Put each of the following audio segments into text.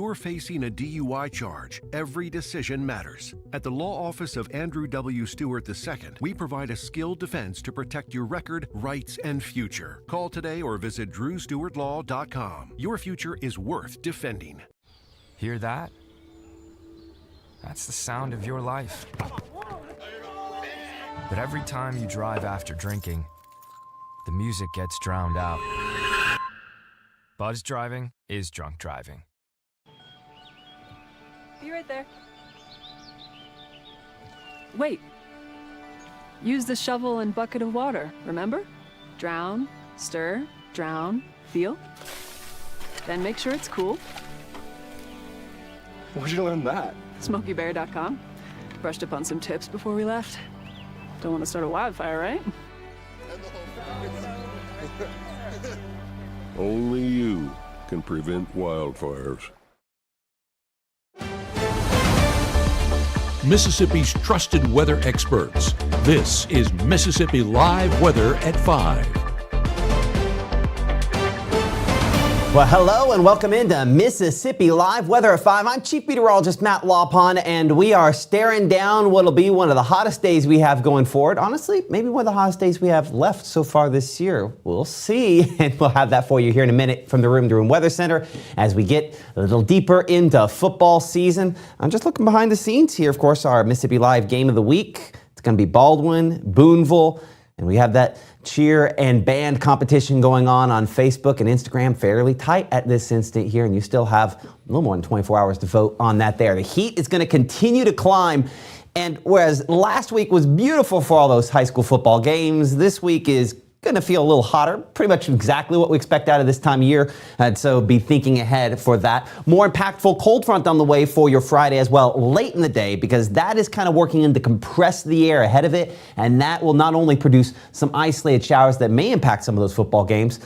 you're facing a DUI charge, every decision matters. At the law office of Andrew W. Stewart II, we provide a skilled defense to protect your record, rights, and future. Call today or visit drewstewartlaw.com. Your future is worth defending. Hear that? That's the sound of your life. But every time you drive after drinking, the music gets drowned out. Buzz driving is drunk driving. Be right there. Wait. Use the shovel and bucket of water, remember? Drown, stir, drown, feel. Then make sure it's cool. Where'd you learn that? SmokeyBear.com. Brushed up on some tips before we left. Don't want to start a wildfire, right? Only you can prevent wildfires. Mississippi's trusted weather experts. This is Mississippi Live Weather at 5. Well, hello and welcome into Mississippi Live Weather at 5. I'm Chief Meteorologist Matt Lawpon, and we are staring down what'll be one of the hottest days we have going forward. Honestly, maybe one of the hottest days we have left so far this year. We'll see, and we'll have that for you here in a minute from the Room to Room Weather Center as we get a little deeper into football season. I'm just looking behind the scenes here. Of course, our Mississippi Live Game of the Week. It's going to be Baldwin, Boonville, and we have that cheer and band competition going on Facebook and Instagram, fairly tight at this instant here, and you still have a little more than 24 hours to vote on that there. The heat is going to continue to climb, and whereas last week was beautiful for all those high school football games, this week is going to feel a little hotter, pretty much exactly what we expect out of this time of year, and so be thinking ahead for that. More impactful cold front on the way for your Friday as well late in the day, because that is kind of working in to compress the air ahead of it, and that will not only produce some isolated showers that may impact some of those football games,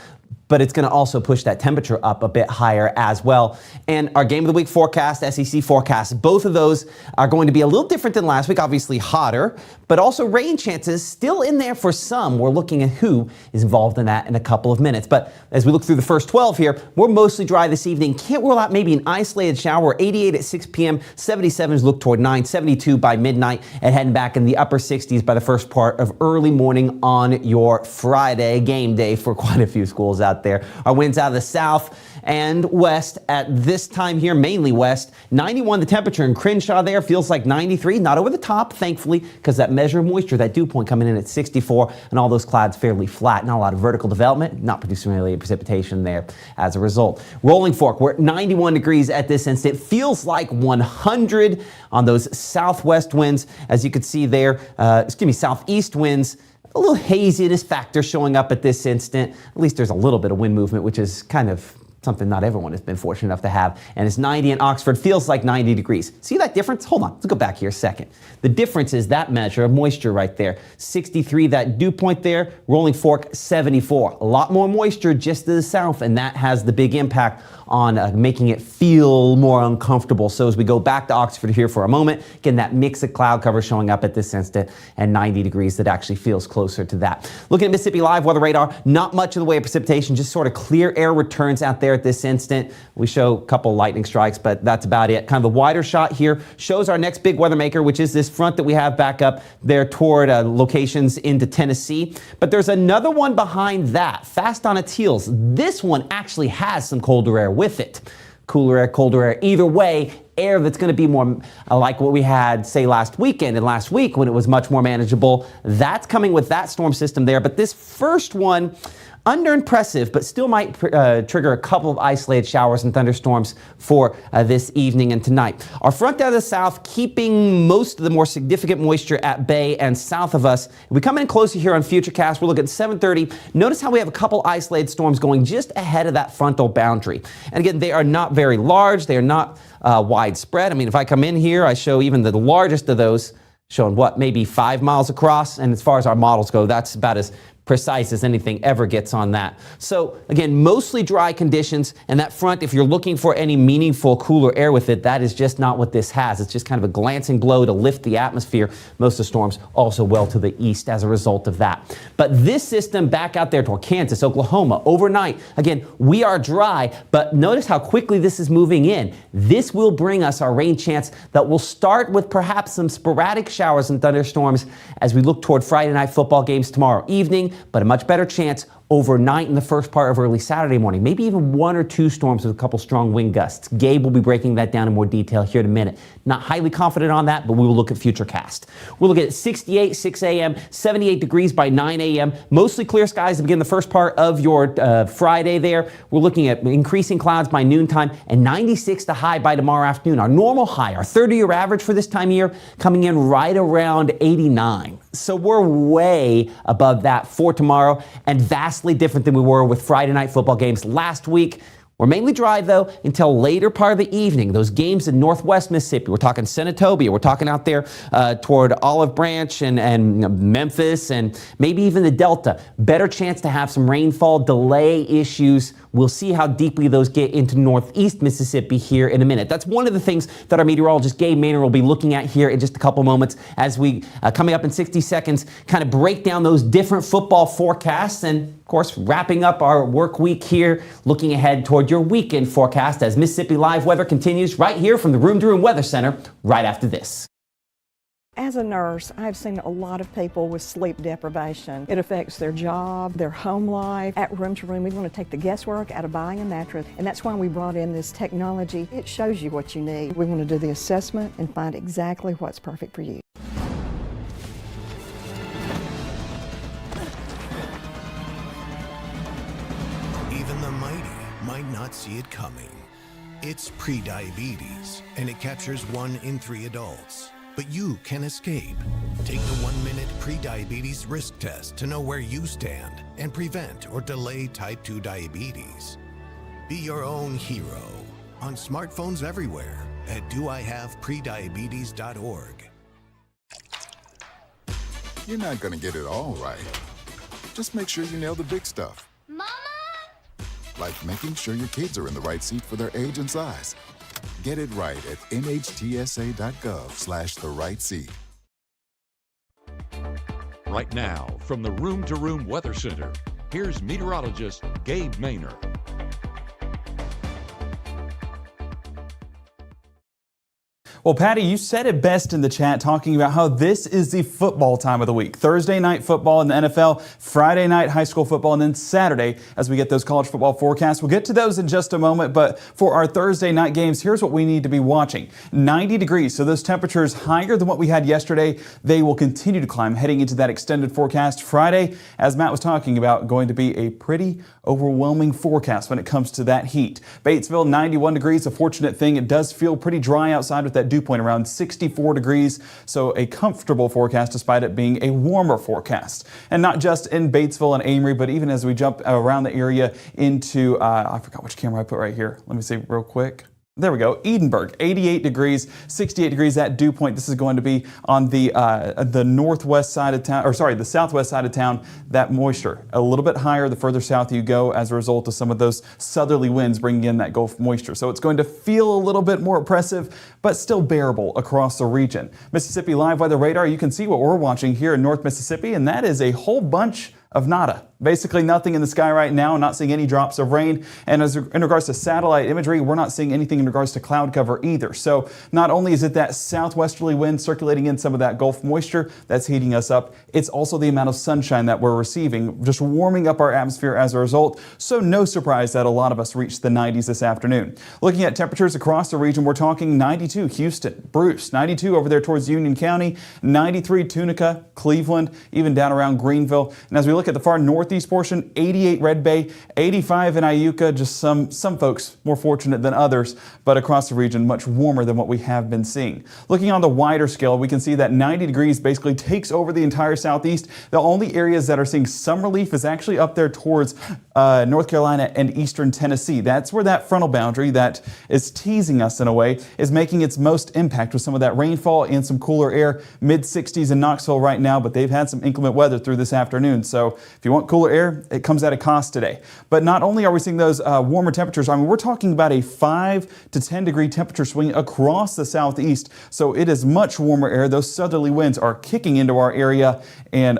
but it's going to also push that temperature up a bit higher as well. And our Game of the Week forecast, SEC forecast, both of those are going to be a little different than last week, obviously hotter, but also rain chances still in there for some. We're looking at who is involved in that in a couple of minutes. But as we look through the first 12 here, we're mostly dry this evening. Can't rule out maybe an isolated shower. 88 at 6 p.m., 77s look toward 9, 72 by midnight, and heading back in the upper 60s by the first part of early morning on your Friday, game day for quite a few schools out there. Our winds out of the south and west at this time here, mainly west. 91 the temperature in Crenshaw there, feels like 93, not over the top, thankfully, because that measure of moisture, that dew point coming in at 64, and all those clouds fairly flat. Not a lot of vertical development, not producing really precipitation there as a result. Rolling Fork, we're at 91 degrees at this instant. Feels like 100 on those southwest winds, as you can see there, southeast winds. A little haziness factor showing up at this instant. At least there's a little bit of wind movement, which is kind of something not everyone has been fortunate enough to have. And it's 90 in Oxford, feels like 90 degrees. See that difference? Hold on, let's go back here a second. The difference is that measure of moisture right there. 63, that dew point there. Rolling Fork, 74. A lot more moisture just to the south, and that has the big impact on making it feel more uncomfortable. So as we go back to Oxford here for a moment, again, that mix of cloud cover showing up at this instant, and 90 degrees that actually feels closer to that. Looking at Mississippi Live Weather Radar, not much in the way of precipitation, just sort of clear air returns out there at this instant. We show a couple lightning strikes, but that's about it. Kind of the wider shot here shows our next big weather maker, which is this front that we have back up there toward locations into Tennessee. But there's another one behind that, fast on its heels. This one actually has some colder air with it. Cooler air, colder air, either way, air that's going to be more like what we had, say, last weekend and last week when it was much more manageable. That's coming with that storm system there. But this first one, under impressive, but still might trigger a couple of isolated showers and thunderstorms for this evening and tonight. Our front out of the south, keeping most of the more significant moisture at bay and south of us. If we come in closer here on Futurecast, we're looking at 7:30. Notice how we have a couple isolated storms going just ahead of that frontal boundary. And again, they are not very large. They are not widespread. I mean, if I come in here, I show even the largest of those showing what, maybe 5 miles across. And as far as our models go, that's about as precise as anything ever gets on that. So again, mostly dry conditions, and that front, if you're looking for any meaningful cooler air with it, that is just not what this has. It's just kind of a glancing blow to lift the atmosphere. Most of the storms also well to the east as a result of that. But this system back out there toward Kansas, Oklahoma, overnight, again, we are dry, but notice how quickly this is moving in. This will bring us our rain chance that will start with perhaps some sporadic showers and thunderstorms as we look toward Friday night football games tomorrow evening, but a much better chance overnight in the first part of early Saturday morning, maybe even 1 or 2 storms with a couple strong wind gusts. Gabe will be breaking that down in more detail here in a minute. Not highly confident on that, but we will look at Futurecast. We'll look at 68, 6 a.m., 78 degrees by 9 a.m., mostly clear skies to begin the first part of your Friday there. We're looking at increasing clouds by noontime and 96 the high by tomorrow afternoon. Our normal high, our 30-year average for this time of year, coming in right around 89. So we're way above that for tomorrow and vastly different than we were with Friday night football games last week. We're mainly dry, though, until later part of the evening. Those games in northwest Mississippi, we're talking Senatobia, we're talking out there toward Olive Branch and Memphis and maybe even the Delta. Better chance to have some rainfall delay issues. We'll see how deeply those get into northeast Mississippi here in a minute. That's one of the things that our meteorologist Gabe Maynor will be looking at here in just a couple moments as we, coming up in 60 seconds, kind of break down those different football forecasts and, of course, wrapping up our work week here, looking ahead toward your weekend forecast as Mississippi Live Weather continues right here from the Room to Room Weather Center right after this. As a nurse, I've seen a lot of people with sleep deprivation. It affects their job, their home life. At Room to Room, we want to take the guesswork out of buying a mattress, and that's why we brought in this technology. It shows you what you need. We want to do the assessment and find exactly what's perfect for you. Even the mighty might not see it coming. It's prediabetes, and it captures 1 in 3 adults. But you can escape. Take the 1-minute prediabetes risk test to know where you stand and prevent or delay type 2 diabetes. Be your own hero on smartphones everywhere at doihaveprediabetes.org. You're not gonna get it all right. Just make sure you nail the big stuff. Mama! Like making sure your kids are in the right seat for their age and size. Get it right at nhtsa.gov/the-right-seat. Right now, from the Room to Room Weather Center, here's meteorologist Gabe Maynor. Well, Patty, you said it best in the chat talking about how this is the football time of the week. Thursday night football in the NFL, Friday night high school football, and then Saturday as we get those college football forecasts. We'll get to those in just a moment, but for our Thursday night games, here's what we need to be watching. 90 degrees, so those temperatures higher than what we had yesterday. They will continue to climb heading into that extended forecast. Friday, as Matt was talking about, going to be a pretty overwhelming forecast when it comes to that heat. Batesville, 91 degrees, a fortunate thing. It does feel pretty dry outside with that dew point around 64 degrees, so a comfortable forecast despite it being a warmer forecast. And not just in Batesville and Amory, but even as we jump around the area into, I forgot which camera I put right here. Let me see real quick. There we go. Edinburgh, 88 degrees, 68 degrees at dew point. This is going to be on the northwest side of town, or sorry, the southwest side of town. That moisture a little bit higher the further south you go as a result of some of those southerly winds bringing in that Gulf moisture. So it's going to feel a little bit more oppressive, but still bearable across the region. Mississippi Live Weather Radar, you can see what we're watching here in North Mississippi, and that is a whole bunch of nada. Basically nothing in the sky right now, not seeing any drops of rain. And as in regards to satellite imagery, we're not seeing anything in regards to cloud cover either. So not only is it that southwesterly wind circulating in some of that Gulf moisture that's heating us up, it's also the amount of sunshine that we're receiving, just warming up our atmosphere as a result. So no surprise that a lot of us reached the 90s this afternoon. Looking at temperatures across the region, we're talking 92 Houston, Bruce, 92 over there towards Union County, 93 Tunica, Cleveland, even down around Greenville. And as we look at the far northeast portion, 88 Red Bay, 85 in Iuka, just some folks more fortunate than others, but across the region much warmer than what we have been seeing. Looking on the wider scale, we can see that 90 degrees basically takes over the entire southeast. The only areas that are seeing some relief is actually up there towards North Carolina and eastern Tennessee. That's where that frontal boundary that is teasing us in a way is making its most impact with some of that rainfall and some cooler air. Mid 60s in Knoxville right now, but they've had some inclement weather through this afternoon. So So if you want cooler air, it comes at a cost today. But not only are we seeing those warmer temperatures, I mean, we're talking about a 5 to 10 degree temperature swing across the southeast. So it is much warmer air. Those southerly winds are kicking into our area and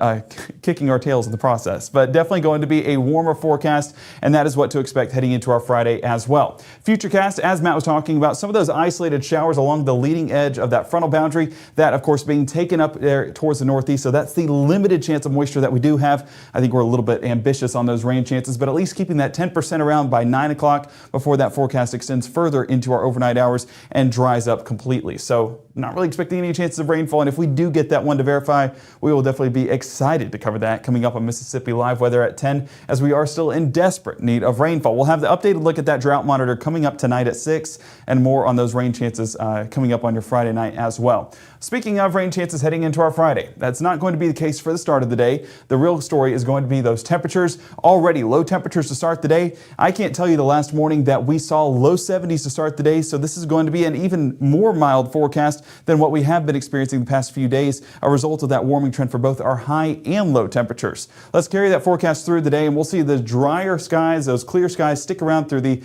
kicking our tails in the process. But definitely going to be a warmer forecast, and that is what to expect heading into our Friday as well. Futurecast, as Matt was talking about, some of those isolated showers along the leading edge of that frontal boundary, that of course being taken up there towards the northeast. So that's the limited chance of moisture that we do have. I think we're a little bit ambitious on those rain chances, but at least keeping that 10% around by 9 o'clock before that forecast extends further into our overnight hours and dries up completely. So not really expecting any chances of rainfall, and if we do get that one to verify, we will definitely be excited to cover that coming up on Mississippi Live Weather at 10, as we are still in desperate need of rainfall. We'll have the updated look at that drought monitor coming up tonight at 6, and more on those rain chances coming up on your Friday night as well. Speaking of rain chances heading into our Friday, that's not going to be the case for the start of the day. The real story is going to be those temperatures. Already low temperatures to start the day. I can't tell you the last morning that we saw low 70s to start the day, so this is going to be an even more mild forecast than what we have been experiencing the past few days, a result of that warming trend for both our high and low temperatures. Let's carry that forecast through the day, and we'll see the drier skies, those clear skies stick around through the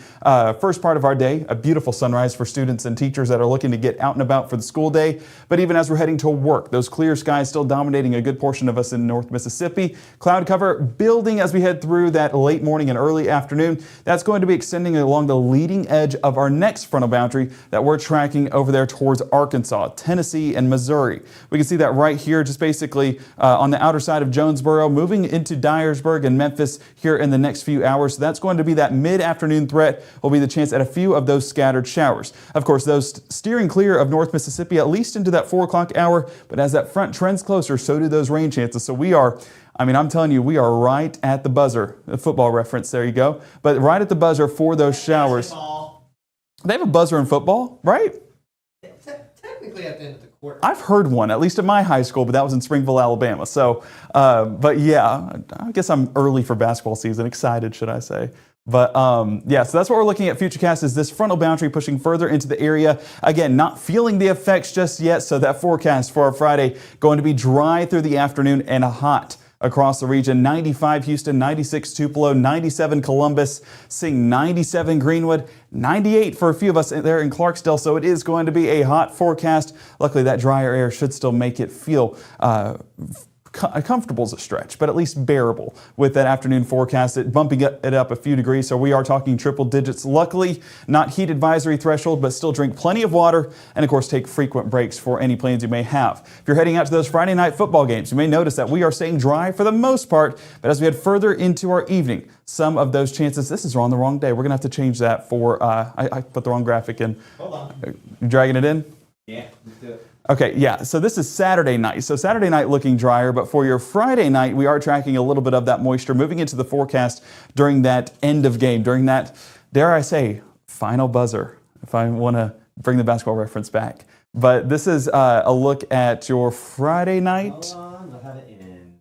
first part of our day. A beautiful sunrise for students and teachers that are looking to get out and about for the school day. But even as we're heading to work, those clear skies still dominating a good portion of us in North Mississippi. Cloud cover building as we head through that late morning and early afternoon. That's going to be extending along the leading edge of our next frontal boundary that we're tracking over there towards Arkansas, Tennessee, and Missouri. We can see that right here, just basically on the outer side of Jonesboro, moving into Dyersburg and Memphis here in the next few hours. So that's going to be that mid-afternoon threat, will be the chance at a few of those scattered showers. Of course, those steering clear of North Mississippi at least into that 4 o'clock hour, but as that front trends closer, so do those rain chances. So we are, I mean, I'm telling you, we are right at the buzzer. A football reference, there you go. But right at the buzzer for those showers. They have a buzzer in football, right? Technically at the end of the quarter. I've heard one, at least at my high school, but that was in Springville, Alabama. So, but yeah, I guess I'm early for basketball season. Excited, should I say. But yeah, so that's what we're looking at. Futurecast is this frontal boundary pushing further into the area. Again, not feeling the effects just yet. So that forecast for our Friday going to be dry through the afternoon and hot across the region. 95 Houston, 96 Tupelo, 97 Columbus, seeing 97 Greenwood, 98 for a few of us there in Clarksdale. So it is going to be a hot forecast. Luckily, that drier air should still make it feel comfortable is a stretch, but at least bearable with that afternoon forecast. It bumping it up a few degrees, so we are talking triple digits. Luckily, not heat advisory threshold, but still drink plenty of water and, of course, take frequent breaks for any plans you may have. If you're heading out to those Friday night football games, you may notice that we are staying dry for the most part, but as we head further into our evening, some of those chances, this is on the wrong day. We're going to have to change that for, I put the wrong graphic in. Hold on. You dragging it in? Yeah, let's do it. Okay, yeah, so this is Saturday night. So Saturday night looking drier, but for your Friday night, we are tracking a little bit of that moisture moving into the forecast during that end of game, during that, dare I say, final buzzer, if I want to bring the basketball reference back. But this is a look at your Friday night. Hold on, I'll have it in.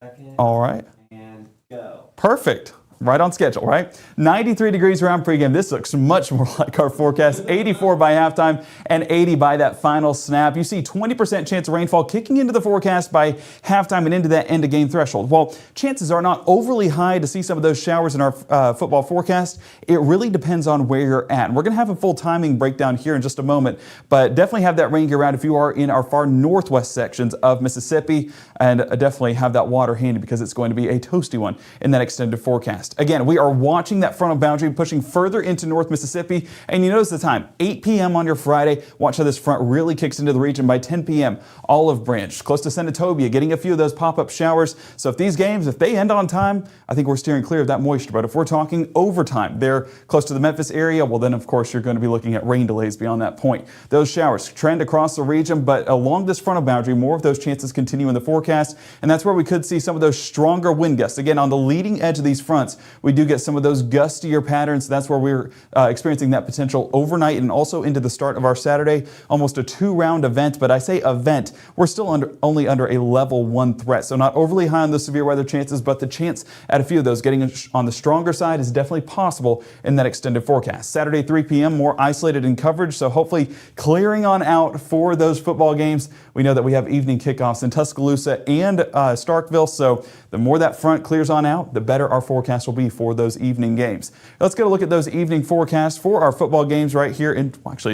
Second. All right. And go. Perfect. Right on schedule, right? 93 degrees around pregame. This looks much more like our forecast. 84 by halftime and 80 by that final snap. You see 20% chance of rainfall kicking into the forecast by halftime and into that end of game threshold. While chances are not overly high to see some of those showers in our football forecast, it really depends on where you're at. And we're going to have a full timing breakdown here in just a moment, but definitely have that rain gear around if you are in our far northwest sections of Mississippi, and definitely have that water handy because it's going to be a toasty one in that extended forecast. Again, we are watching that frontal boundary pushing further into North Mississippi, and you notice the time, 8 p.m. on your Friday. Watch how this front really kicks into the region by 10 p.m. Olive Branch, close to Senatobia, getting a few of those pop-up showers. So if these games, if they end on time, I think we're steering clear of that moisture. But if we're talking overtime, they're close to the Memphis area, well then of course you're going to be looking at rain delays beyond that point. Those showers trend across the region, but along this frontal boundary, more of those chances continue in the forecast, and that's where we could see some of those stronger wind gusts. Again, on the leading edge of these fronts, we do get some of those gustier patterns. That's where we're experiencing that potential overnight and also into the start of our Saturday. Almost a 2-round event, but I say event, we're still only under a level 1 threat. So not overly high on the severe weather chances, but the chance at a few of those getting on the stronger side is definitely possible in that extended forecast. Saturday 3 p.m. more isolated in coverage, so hopefully clearing on out for those football games. We know that we have evening kickoffs in Tuscaloosa and Starkville, so the more that front clears on out, the better our forecast will be for those evening games. Let's get a look at those evening forecasts for our football games right here in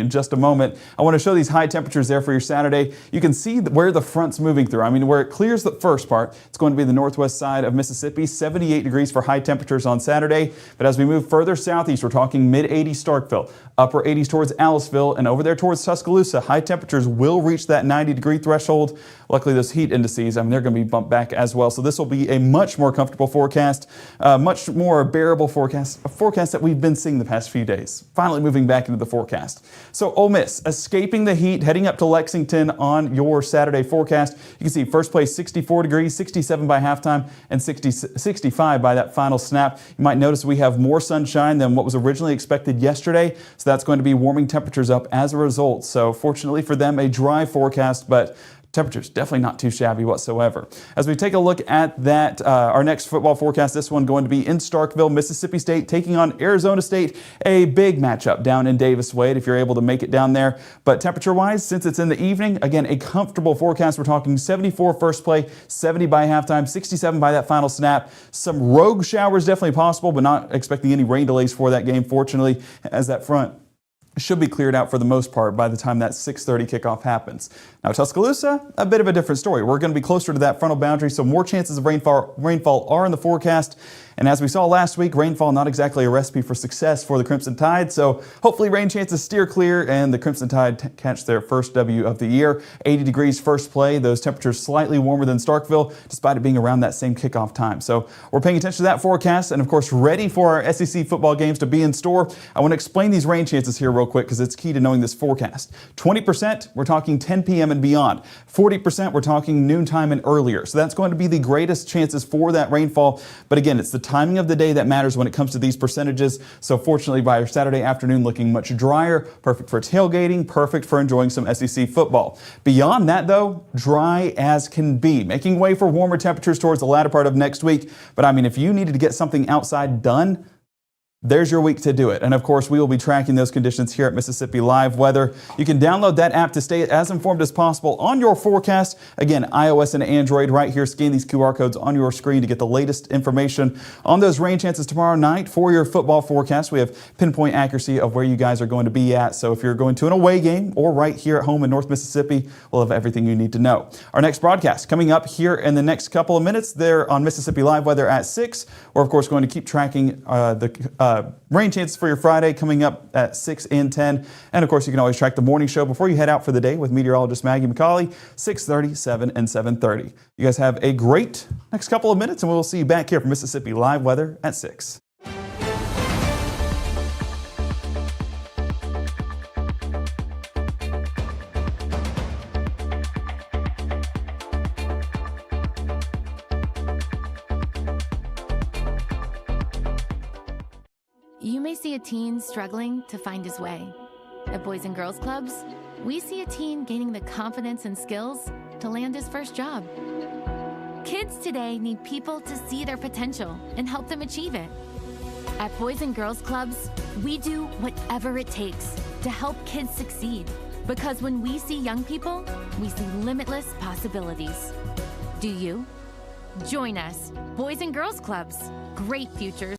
just a moment. I want to show these high temperatures there for your Saturday. You can see where the front's moving through. I mean, where it clears the first part, it's going to be the northwest side of Mississippi, 78 degrees for high temperatures on Saturday. But as we move further southeast, we're talking mid-80s Starkville, upper 80s towards Aliceville, and over there towards Tuscaloosa, high temperatures will reach that 90-degree threshold. Luckily, those heat indices, I mean, they're going to be bumped back as well. So this will be a much more comfortable forecast, much more bearable forecast, a forecast that we've been seeing the past few days. Finally moving back into the forecast. So Ole Miss escaping the heat, heading up to Lexington on your Saturday forecast. You can see first place 64 degrees, 67 by halftime, and 65 by that final snap. You might notice we have more sunshine than what was originally expected yesterday. So that's going to be warming temperatures up as a result. So fortunately for them, a dry forecast, but temperatures definitely not too shabby whatsoever. As we take a look at that, our next football forecast, this one going to be in Starkville, Mississippi State taking on Arizona State, a big matchup down in Davis Wade if you're able to make it down there. But temperature-wise, since it's in the evening, again, a comfortable forecast. We're talking 74 first play, 70 by halftime, 67 by that final snap. Some rogue showers definitely possible, but not expecting any rain delays for that game, fortunately, as that front should be cleared out for the most part by the time that 6:30 kickoff happens. Now Tuscaloosa, a bit of a different story. We're going to be closer to that frontal boundary, so more chances of rainfall are in the forecast. And as we saw last week, rainfall not exactly a recipe for success for the Crimson Tide, so hopefully rain chances steer clear and the Crimson Tide catch their first W of the year. 80 degrees first play, those temperatures slightly warmer than Starkville, despite it being around that same kickoff time. So we're paying attention to that forecast and of course ready for our SEC football games to be in store. I want to explain these rain chances here real quick because it's key to knowing this forecast. 20%, we're talking 10 p.m. and beyond. 40%, we're talking noontime and earlier. So that's going to be the greatest chances for that rainfall. But again, it's the timing of the day that matters when it comes to these percentages. So fortunately, by our Saturday afternoon looking much drier, perfect for tailgating, perfect for enjoying some SEC football. Beyond that though, dry as can be, making way for warmer temperatures towards the latter part of next week. But I mean, if you needed to get something outside done, there's your week to do it. And of course, we will be tracking those conditions here at Mississippi Live Weather. You can download that app to stay as informed as possible on your forecast. Again, iOS and Android right here. Scan these QR codes on your screen to get the latest information on those rain chances tomorrow night for your football forecast. We have pinpoint accuracy of where you guys are going to be at. So if you're going to an away game or right here at home in North Mississippi, we'll have everything you need to know. Our next broadcast coming up here in the next couple of minutes there on Mississippi Live Weather at 6. We're of course going to keep tracking the rain chances for your Friday coming up at 6 and 10. And of course, you can always track the morning show before you head out for the day with meteorologist Maggie McCauley, 6:30, 7, and 7:30. You guys have a great next couple of minutes, and we'll see you back here for Mississippi Live Weather at 6. You may see a teen struggling to find his way. At Boys and Girls Clubs, we see a teen gaining the confidence and skills to land his first job. Kids today need people to see their potential and help them achieve it. At Boys and Girls Clubs, we do whatever it takes to help kids succeed. Because when we see young people, we see limitless possibilities. Do you? Join us, Boys and Girls Clubs. Great futures.